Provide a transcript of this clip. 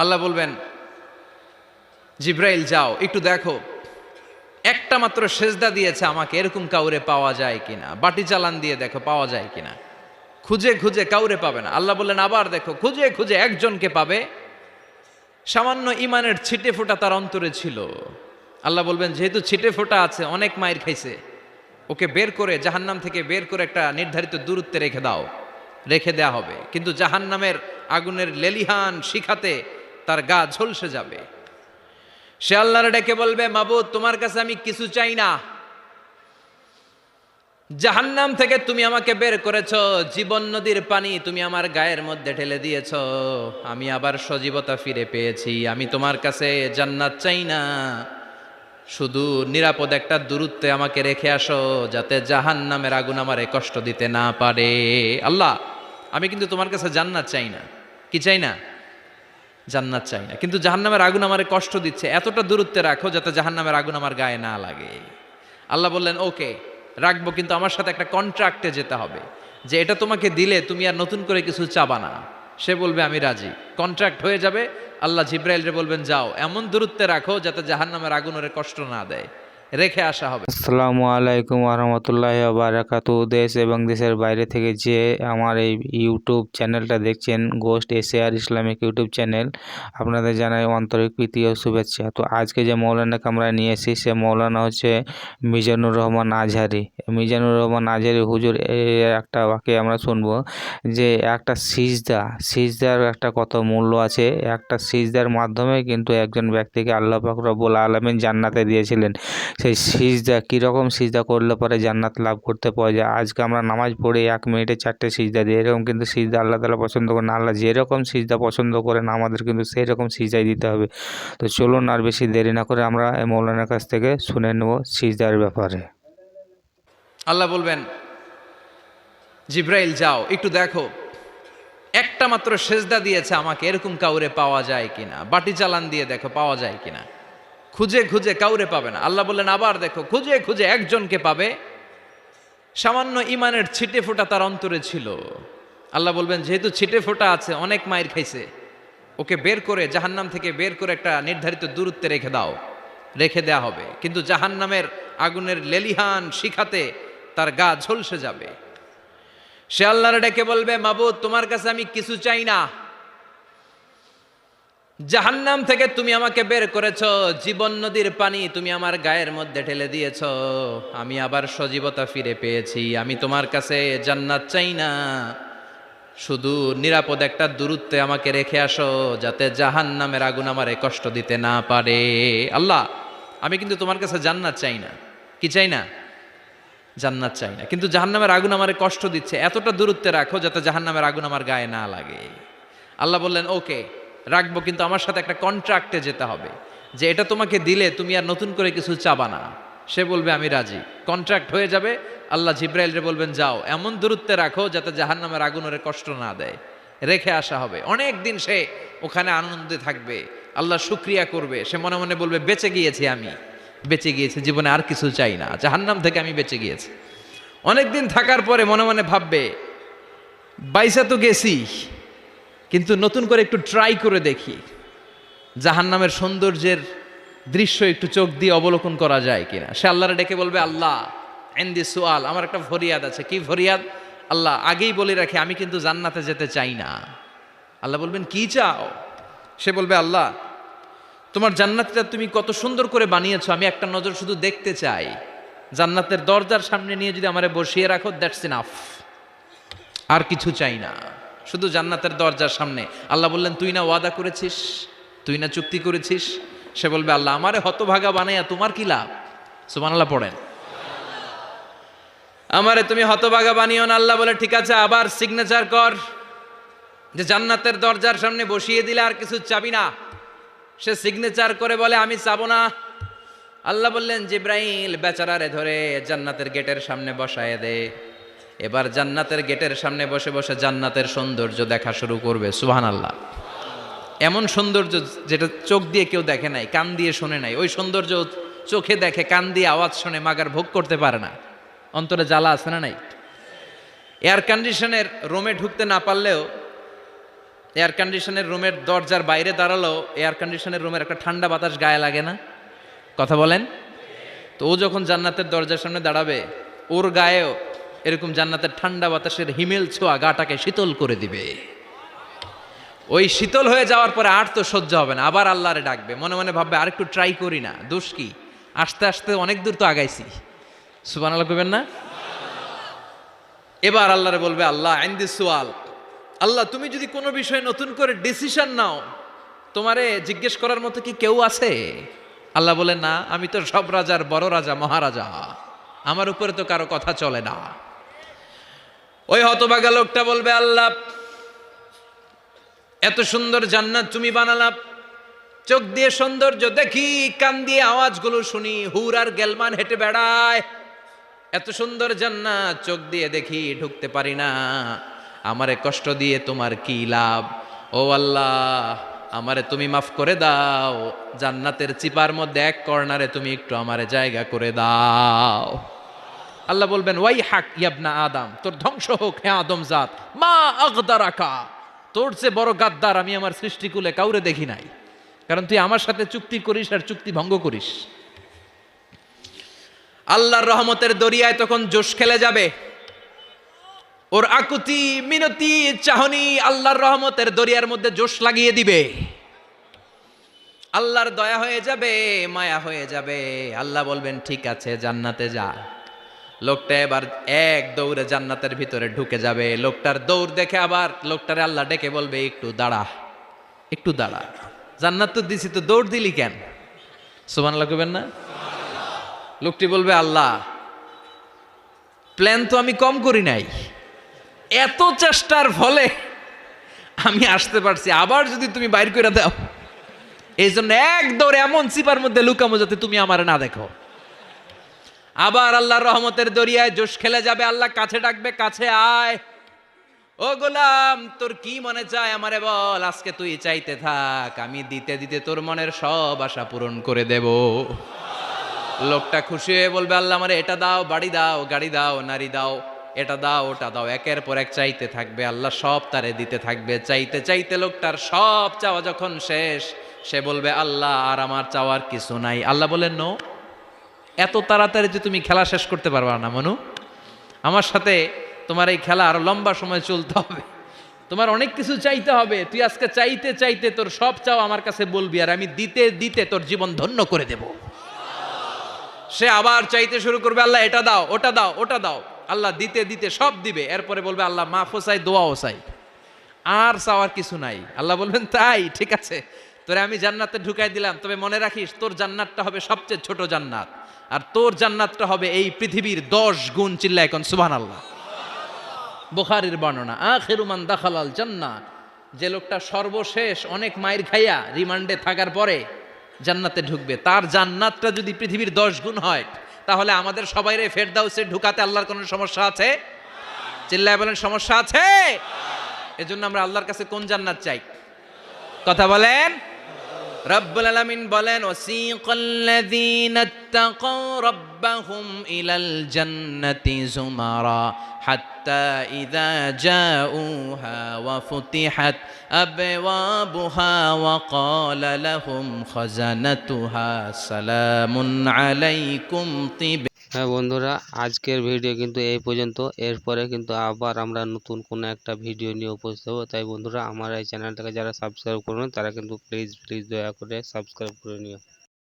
আল্লাহ বলবেন, জিব্রাইল যাও একটু দেখো, একটা মাত্র সেজদা দিয়েছে আমাকে, এরকম কাউরে পাওয়া যায় কিনা। বাটি চালান দিয়ে দেখো পাওয়া যায় কিনা। খুঁজে খুঁজে কাউরে পাবে না। আল্লাহ বললেন আবার দেখো, খুঁজে খুঁজে একজনকে পাবে, সামান্য ইমানের ছিটে ফোঁটা তার অন্তরে ছিল। আল্লাহ বলবেন, যেহেতু ছিটে ফোঁটা আছে, অনেক মায়ের খাইছে, ওকে বের করে জাহান্নাম থেকে বের করে একটা নির্ধারিত দূরত্বে রেখে দাও। রেখে দেয়া হবে, কিন্তু জাহান্নামের আগুনের লেলিহান শিখাতে তার গা ঝলসে যাবে। সে আল্লাহর ডেকে বলবে, মাবুদ তোমার কাছে আমি কিছু চাই না। জাহান্নাম থেকে তুমি আমাকে বের করেছো, জীবন নদীর পানি তুমি আমার গায়ের মধ্যে ঢেলে দিয়েছো, আমি আবার সজীবতা ফিরে পেয়েছি। আমি তোমার কাছে জান্নাত চাই না, শুধু নিরাপদ একটা দূরত্বে আমাকে রেখে আসো, যাতে জাহান্নামের আগুন আমারে কষ্ট দিতে না পারে। আল্লাহ, আমি কিন্তু তোমার কাছে জান্নাত চাই না। কি চাই না? জান্নাত চাই না, কিন্তু জাহান্নামের আগুন আমারে কষ্ট দিচ্ছে, এতটা দূরত্বে রাখো যাতে জাহান্নামের আগুন আমার গায়ে না লাগে। আল্লাহ বললেন, ওকে রাখবো, কিন্তু আমার সাথে একটা কন্ট্রাক্টে যেতে হবে, যে এটা তোমাকে দিলে তুমি আর নতুন করে কিছু চাবা না। সে বলবে আমি রাজি, কন্ট্রাক্ট হয়ে যাবে। আল্লাহ জিব্রাইলরে বলবেন, যাও এমন দূরত্বে রাখো যাতে জাহান্নামের আগুন ওরে কষ্ট না দেয়, রেখে আসা হবে। আসসালামু আলাইকুম ওরহমতুল্লাহি ওয়াবারাকাতু। দেশ এবং দেশের বাইরে থেকে যে আমার এই ইউটিউব চ্যানেলটা দেখছেন, গোস্ট এশিয়ার ইসলামিক ইউটিউব চ্যানেল, আপনাদের জানাই আন্তরিক প্রীতি ও শুভেচ্ছা। তো আজকে যে মৌলানাকে আমরা নিয়ে এসেছি, সে মৌলানা হচ্ছে মিজানুর রহমান আজহারি। মিজানুর রহমান আজহারি হুজুর একটা বাক্যে আমরা শুনবো যে একটা সিজদার একটা কত মূল্য আছে। একটা সিজদার মাধ্যমে কিন্তু একজন ব্যক্তিকে আল্লাহ পাক রব্বুল আলামিন জান্নাতে দিয়েছিলেন। সেই সিজদা কীরকম সিজদা করলে পরে জান্নাত লাভ করতে পাওয়া যায়। আজকে আমরা নামাজ পড়ে 1 মিনিটে 4টে সিজদা দিই, এরকম কিন্তু সিজদা আল্লাহ তাআলা পছন্দ করেন না। আল্লাহ যেরকম সিজদা পছন্দ করেন আমাদের কিন্তু সেই রকম সিজদাই দিতে হবে। তো চলুন আর বেশি দেরি না করে আমরা মৌলানার কাছ থেকে শুনে নেব সিজদার ব্যাপারে। আল্লাহ বলবেন, জিব্রাইল যাও একটু দেখো, একটা মাত্র সেজদা দিয়েছে আমাকে, এরকম কাউরে পাওয়া যায় কিনা। বাটি চালান দিয়ে দেখো পাওয়া যায় কিনা। খুঁজে খুঁজে কাউরে পাবে না। আল্লাহ বললেন আবার দেখো, খুঁজে খুঁজে একজনকে পাবে, সামান্য ইমানের ছিটে ফোঁটা তার অন্তরে ছিল। আল্লাহ বলবেন, যেহেতু ছিটে ফোঁটা আছে, অনেক মায়ের খাইছে, ওকে বের করে জাহান্নাম থেকে বের করে একটা নির্ধারিত দূরত্বে রেখে দাও। রেখে দেয়া হবে, কিন্তু জাহান্নামের আগুনের লেলিহান শিখাতে তার গা ঝলসে যাবে। সে আল্লাহর ডেকে বলবে, মাবুদ তোমার কাছে আমি কিছু চাই না। জাহান্নাম থেকে তুমি আমাকে বের করেছো, জীবন নদীর পানি তুমি আমার গায়ের মধ্যে ঢেলে দিয়েছো, আমি আবার সজীবতা ফিরে পেয়েছি। আমি তোমার কাছে জান্নাত চাই না, শুধু নিরাপদ একটা দূরত্বে আমাকে রেখে আসো, যাতে জাহান্নামের আগুন আমারে কষ্ট দিতে না পারে। আল্লাহ, আমি কিন্তু তোমার কাছে জান্নাত চাই না। কি চাই না? জান্নাত চাই না, কিন্তু জাহান্নামের আগুন আমারে কষ্ট দিচ্ছে, এতটা দূরত্বে রাখো যাতে জাহান্নামের আগুন আমার গায়ে না লাগে। আল্লাহ বললেন, ওকে রাখবো, কিন্তু আমার সাথে একটা কন্ট্রাক্টে যেতে হবে, যে এটা তোমাকে দিলে তুমি আর নতুন করে কিছু চাবা না। সে বলবে আমি রাজি, কন্ট্রাক্ট হয়ে যাবে। আল্লাহ জিব্রাইলরে বলবেন, যাও এমন দূরত্বে রাখো যাতে জাহান্নামের আগুন ওরে কষ্ট না দেয়, রেখে আসা হবে। অনেক দিন সে ওখানে আনন্দে থাকবে, আল্লাহ শুকরিয়া করবে। সে মনে মনে বলবে, বেঁচে গিয়েছি, আমি বেঁচে গিয়েছি, জীবনে আর কিছু চাই না, জাহান্নাম থেকে আমি বেঁচে গিয়েছি। অনেকদিন থাকার পরে মনে মনে ভাববে, বাইসা তো গেছি, কিন্তু নতুন করে একটু ট্রাই করে দেখি, জাহান্নামের সৌন্দর্যের দৃশ্য একটু চোখ দিয়ে অবলোকন করা যায় কিনা। সে আল্লাহরে ডেকে বলবে, আল্লাহ এন্দি সুয়াল, আমার একটা ফরিয়াদ আছে। কি ফরিয়াদ? আল্লাহ আগেই বলে রাখি, আমি কিন্তু জান্নাতে যেতে চাই না। আল্লাহ বলবেন, কি চাও? সে বলবে, আল্লাহ তোমার জান্নাতটা তুমি কত সুন্দর করে বানিয়েছো, আমি একটা নজর শুধু দেখতে চাই। জান্নাতের দরজার সামনে নিয়ে যদি আমারে বসিয়ে রাখো, দ্যাটস ইনাফ, আর কিছু চাই না, শুধু জান্নাতের দরজার সামনে। আল্লাহ বললেন, তুই না ওয়াদা করেছিস, তুই না চুক্তি করেছিস। সে বলবে, আল্লাহ আমারে হতভাগা বানাইয়া তোমার কি লাভ? সুবহানাল্লাহ পড়েন। আমারে তুমি হতভাগা বানিও না। আল্লাহ বলে, ঠিক আছে, আবার সিগনেচার কর যে জান্নাতের দরজার সামনে বসিয়ে দিলে আর কিছু চাবি না। সে সিগনেচার করে বলে, আমি চাবো না। আল্লাহ বললেন, জিব্রাইল বেচারারে ধরে জান্নাতের গেটের সামনে বসায় দে। এবার জান্নাতের গেটের সামনে বসে বসে জান্নাতের সৌন্দর্য দেখা শুরু করবে। সুবহানাল্লাহ। এমন সৌন্দর্য যেটা চোখ দিয়ে কেউ দেখে নাই, কান দিয়ে শোনে নাই। ওই সৌন্দর্য চোখে দেখে, কান দিয়ে আওয়াজ শুনে, মাগার ভোগ করতে পারে না। অন্তরে জ্বালা আছে না নাই? এয়ার কন্ডিশনের রুমে ঢুকতে না পারলেও এয়ার কন্ডিশনের রুমের দরজার বাইরে দাঁড়ালো এয়ার কন্ডিশনের রুমের একটা ঠান্ডা বাতাস গায়ে লাগে না? কথা বলেন। তো ও যখন জান্নাতের দরজার সামনে দাঁড়াবে, ওর গায়েও এরকম জান্নাতের ঠান্ডা বাতাসের হিমেল ছোঁয়া গাটাকে শীতল করে দিবে। ওই শীতল হয়ে যাওয়ার পরে আর তো সহ্য হবে না, আবার আল্লাহরে ডাকবে, মনে মনে ভাববে আর একটু ট্রাই করি না, দোষ কি, আস্তে আস্তে অনেক দূর তো আগাইছি। সুবহানাল্লাহ কইবেন না? এবার আল্লাহরে বলবে, আল্লাহ ইনদি সুয়াল, আল্লাহ তুমি যদি কোনো বিষয়ে নতুন করে ডিসিশন নাও, তোমারে জিজ্ঞেস করার মতো কি কেউ আছে? আল্লাহ বলেন, না, আমি তো সব রাজার বড় রাজা, মহারাজা, আমার উপরে তো কারো কথা চলে না। ওই হতভাগা লোকটা বলবে, আল্লাহ এত সুন্দর জান্নাত তুমি বানালাম, চোখ দিয়ে সৌন্দর্য দেখি, কান দিয়ে আওয়াজগুলো শুনি, হুর আর গেলমান হেঁটে বেড়ায়, এত সুন্দর জান্নাত চোখ দিয়ে দেখি, ঢুকতে পারি না, আমারে কষ্ট দিয়ে তোমার কি লাভ? ও আল্লাহ, আমারে তুমি মাফ করে দাও, জান্নাতের চিপার মধ্যে এক কর্নারে তুমি একটু আমারে জায়গা করে দাও। আল্লাহ বলবেন, ওয়াই হাক ইয়াবনা আদম, তোর ধ্বংস হোক হে আদম জাত, মা আগদারাকা, তোর চেয়ে বড় গাদ্দার আমি আমার সৃষ্টিকুলে কাউরে দেখি নাই, কারণ তুই আমার সাথে চুক্তি করিস আর চুক্তি ভঙ্গ করিস। আল্লাহর রহমতের দরিয়ায় তখন জোশ খেলে যাবে, ওর আকুতি মিনতি চাহনি আল্লাহর রহমতের দরিয়ার মধ্যে জোশ লাগিয়ে দিবে। আল্লাহর দয়া হয়ে যাবে, মায়া হয়ে যাবে। আল্লাহ বলবেন, ঠিক আছে, জান্নাতে যা। লোকটা এবার এক দৌড়ে জান্নাতের ভিতরে ঢুকে যাবে। লোকটার দৌড় দেখে আবার লোকটারে আল্লাহ ডেকে বলবে, একটু দাঁড়া, একটু দাঁড়া, জান্নাত তো দিছি, তো দৌড় দিলি কেন? সুবহানাল্লাহ কইবেন না? লোকটি বলবে, আল্লাহ প্ল্যান তো আমি কম করি নাই, এত চেষ্টার ফলে আমি আসতে পারছি, আবার যদি তুমি বাইর করে দাও, এই জন্য এক দৌড়ে এমন চিপার মধ্যে লুকামো যাতে তুমি আমারে না দেখো। আবার আল্লাহর রহমতের দরিয়ায় জোশ খেলে যাবে। আল্লাহ কাছে ডাকবে, কাছে আয়, ও গোলাম, তোর কি মনে চায় আমারে বল, আজকে তুই চাইতে থাক, আমি দিতে দিতে তোর মনের সব আশা পূরণ করে দেব। লোকটা খুশি হয়ে বলবে, আল্লাহ আমারে এটা দাও, বাড়ি দাও, গাড়ি দাও, নারী দাও, এটা দাও, ওটা দাও, একের পর এক চাইতে থাকবে। আল্লাহ সব তারে দিতে থাকবে। চাইতে চাইতে লোকটার সব চাওয়া যখন শেষ, সে বলবে, আল্লাহ আর আমার চাওয়ার কিছু নাই। আল্লাহ বলেন, নো, এত তাড়াতাড়ি যে তুমি খেলা শেষ করতে পারবা না মনু, আমার সাথে তোমার এই খেলা আরো লম্বা সময় চলতে হবে, তোমার অনেক কিছু চাইতে হবে। তুই আজকে চাইতে চাইতে তোর সব চাও আমার কাছে বলবি, আর আমি দিতে দিতে তোর জীবন ধন্য করে দেব। সে আবার চাইতে শুরু করবে, আল্লাহ এটা দাও, ওটা দাও, ওটা দাও। আল্লাহ দিতে দিতে সব দিবে। এরপরে বলবে, আল্লাহ মাফও চাই, দোয়াও চাই, আর চাওয়ার কিছু নাই। আল্লাহ বলবেন, তাই ঠিক আছে, তোরে আমি জান্নাতে ঢুকাই দিলাম, তবে মনে রাখিস তোর জান্নাতটা হবে সবচেয়ে ছোট জান্নাত, আর তোর জান্নাতটা হবে এই পৃথিবীর 10 গুণ। চিল্লায় এখন সুবহানাল্লাহ। বুখারীর বর্ণনা, আখিরু মান দাখালাল জান্নাহ, যে লোকটা সর্বশেষ অনেক মাইর খাইয়া রিমান্ডে থাকার পরে জান্নাতে ঢুকবে, তার জান্নাতটা যদি পৃথিবীর 10 গুণ হয়, তাহলে আমাদের সবাইরে ফেরদাউসে ঢুকাতে আল্লাহর কোনো সমস্যা আছে? চিল্লায় বলেন, সমস্যা আছে? এজন্য আমরা আল্লাহর কাছে কোন জান্নাত চাই? কথা বলেন। রব্বুল আলামিন বলেন, ওয়াসিকাল্লাযীনা ইত্তাকাউ রাব্বাহুম ইলাল জান্নাতি যুমারা হাত্তা ইযা জাউহা ওয়া ফুতিহাত আবওয়াবুহা ওয়া ক্বালা লাহুম খাজানাতুহা সালামুন আলাইকুম তিব। হ্যাঁ বন্ধুরা, আজকের ভিডিও কিন্তু এই পর্যন্ত। এরপরে কিন্তু আবার আমরা নতুন কোনো একটা ভিডিও নিয়ে উপস্থিত হবো। তাই বন্ধুরা, আমার এই চ্যানেলটাকে যারা সাবস্ক্রাইব করবেন তারা কিন্তু প্লিজ প্লিজ দয়া করে সাবস্ক্রাইব করে নিও।